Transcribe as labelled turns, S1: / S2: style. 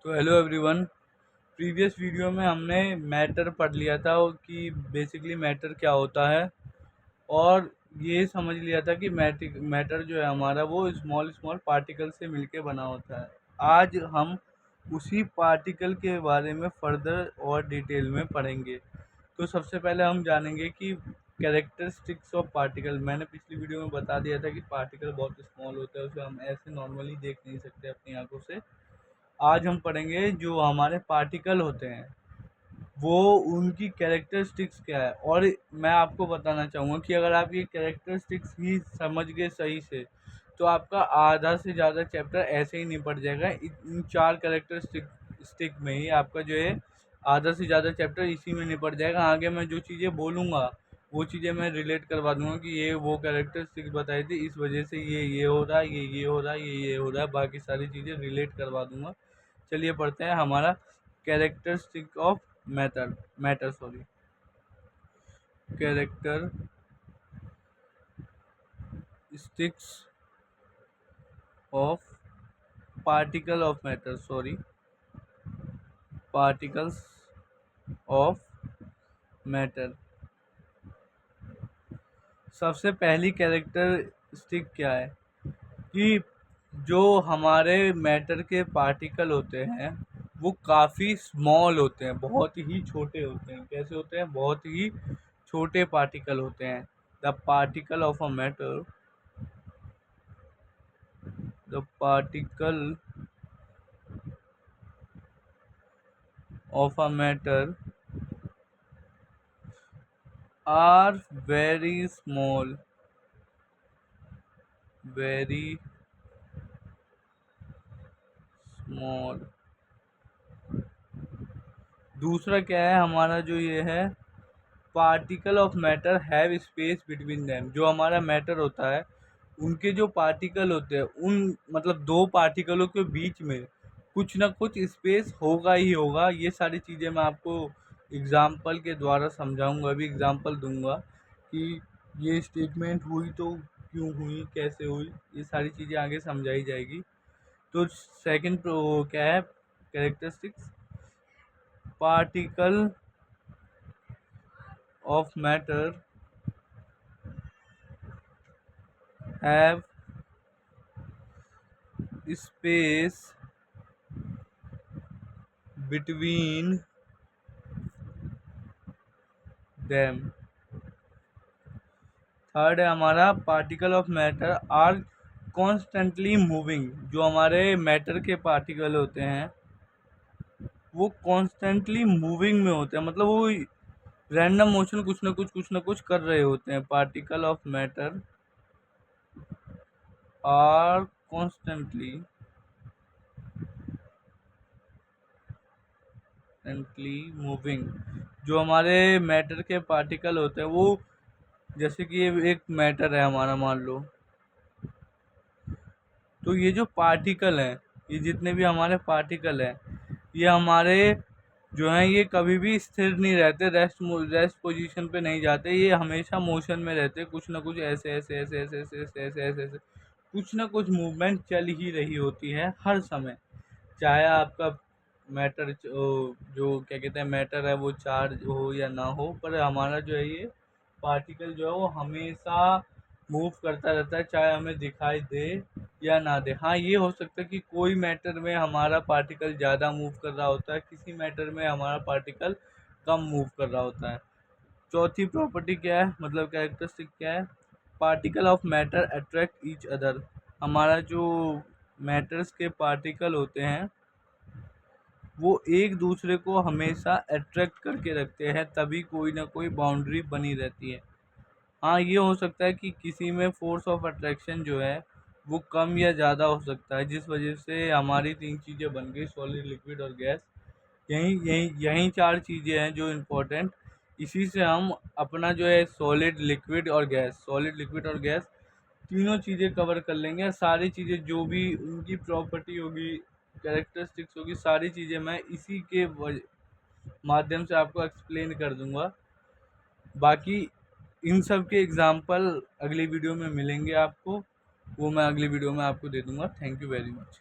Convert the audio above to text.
S1: तो hello everyone. Previous video में हमने मैटर पढ़ लिया था कि बेसिकली मैटर क्या होता है, और ये समझ लिया था कि मैटर जो है हमारा वो स्मॉल स्मॉल पार्टिकल से मिलके बना होता है। आज हम उसी पार्टिकल के बारे में फर्दर और डिटेल में पढ़ेंगे। तो सबसे पहले हम जानेंगे कि कैरेक्टरिस्टिक्स ऑफ पार्टिकल। मैंने पिछली वीडियो में बता दिया था कि पार्टिकल बहुत स्मॉल होता है, उसे हम ऐसे नॉर्मली देख नहीं सकते अपनी आंखों से। आज हम पढ़ेंगे जो हमारे पार्टिकल होते हैं वो उनकी कैरेक्टरिस्टिक्स क्या है। और मैं आपको बताना चाहूँगा कि अगर आप ये कैरेक्टरिस्टिक्स ही समझ गए सही से तो आपका आधा से ज़्यादा चैप्टर ऐसे ही निपट जाएगा। इन चार कैरेक्टरिस्टिक में ही आपका जो है आधा से ज़्यादा चैप्टर इसी में निपट जाएगा। आगे मैं जो चीज़ें बोलूँगा वो चीज़ें मैं रिलेट करवा दूंगा कि ये वो कैरेक्टरिस्टिक्स बताई थी, इस वजह से ये हो रहा है, ये हो रहा है, ये हो रहा है, बाकी सारी चीज़ें रिलेट करवा दूंगा। चलिए पढ़ते हैं हमारा characteristic of matter sorry characteristics of particles of matter. सबसे पहली कैरेक्टरिस्टिक क्या है कि जो हमारे मैटर के पार्टिकल होते हैं वो काफ़ी स्मॉल होते हैं, बहुत ही छोटे होते हैं। कैसे होते हैं? बहुत ही छोटे पार्टिकल होते हैं। The particle of a matter the particle of a matter are very small। दूसरा क्या है हमारा जो ये है particle of matter have space between them. जो हमारा मैटर होता है उनके जो पार्टिकल होते हैं उन मतलब दो पार्टिकलों के बीच में कुछ ना कुछ स्पेस होगा ही होगा। ये सारी चीज़ें मैं आपको एग्जाम्पल के द्वारा समझाऊंगा, अभी एग्जाम्पल दूंगा कि ये स्टेटमेंट हुई तो क्यों हुई, कैसे हुई, ये सारी चीज़ें आगे समझाई जाएगी। तो सेकंड क्या है characteristics particle of matter have space between them. Third है हमारा particle of matter are constantly moving. जो हमारे मैटर के पार्टिकल होते हैं वो कॉन्स्टेंटली मूविंग में होते हैं, मतलब वो रैंडम मोशन कुछ ना कुछ कर रहे होते हैं। Particle of matter are constantly moving. जो हमारे मैटर के पार्टिकल होते हैं वो जैसे कि ये एक मैटर है हमारा, मान लो। तो ये जो पार्टिकल हैं, ये जितने भी हमारे पार्टिकल हैं, ये हमारे जो हैं ये कभी भी स्थिर नहीं रहते, रेस्ट पोजीशन पे नहीं जाते, ये हमेशा मोशन में रहते। कुछ ना कुछ ऐसे ऐसे ऐसे ऐसे ऐसे ऐसे ऐसे ऐसे ऐसे कुछ ना कुछ मूवमेंट चल ही रही होती है हर समय। चाहे आपका मैटर जो क्या कहते हैं मैटर है वो चार्ज हो या ना हो, पर हमारा जो है ये पार्टिकल जो है वो हमेशा मूव करता रहता है, चाहे हमें दिखाई दे या ना दे। हाँ, ये हो सकता है कि कोई मैटर में हमारा पार्टिकल ज़्यादा मूव कर रहा होता है, किसी मैटर में हमारा पार्टिकल कम मूव कर रहा होता है। चौथी प्रॉपर्टी क्या है, मतलब कैरेक्टरिस्टिक क्या है? Particle of matter attract each other. हमारा जो मैटर्स के पार्टिकल होते हैं वो एक दूसरे को हमेशा अट्रैक्ट करके रखते हैं, तभी कोई ना कोई बाउंड्री बनी रहती है। हाँ, ये हो सकता है कि किसी में फोर्स ऑफ अट्रैक्शन जो है वो कम या ज़्यादा हो सकता है, जिस वजह से हमारी तीन चीज़ें बन गई, सॉलिड, लिक्विड और गैस। यही चार चीज़ें हैं जो इम्पोर्टेंट। इसी से हम अपना जो है सॉलिड लिक्विड और गैस तीनों चीज़ें कवर कर लेंगे। सारी चीज़ें जो भी उनकी प्रॉपर्टी होगी, कैरेक्टरिस्टिक्स होगी, सारी चीज़ें मैं इसी के माध्यम से आपको एक्सप्लेन कर दूंगा। बाकी इन सब के एग्जाम्पल अगली वीडियो में मिलेंगे आपको, वो मैं अगली वीडियो में आपको दे दूंगा। Thank you very much.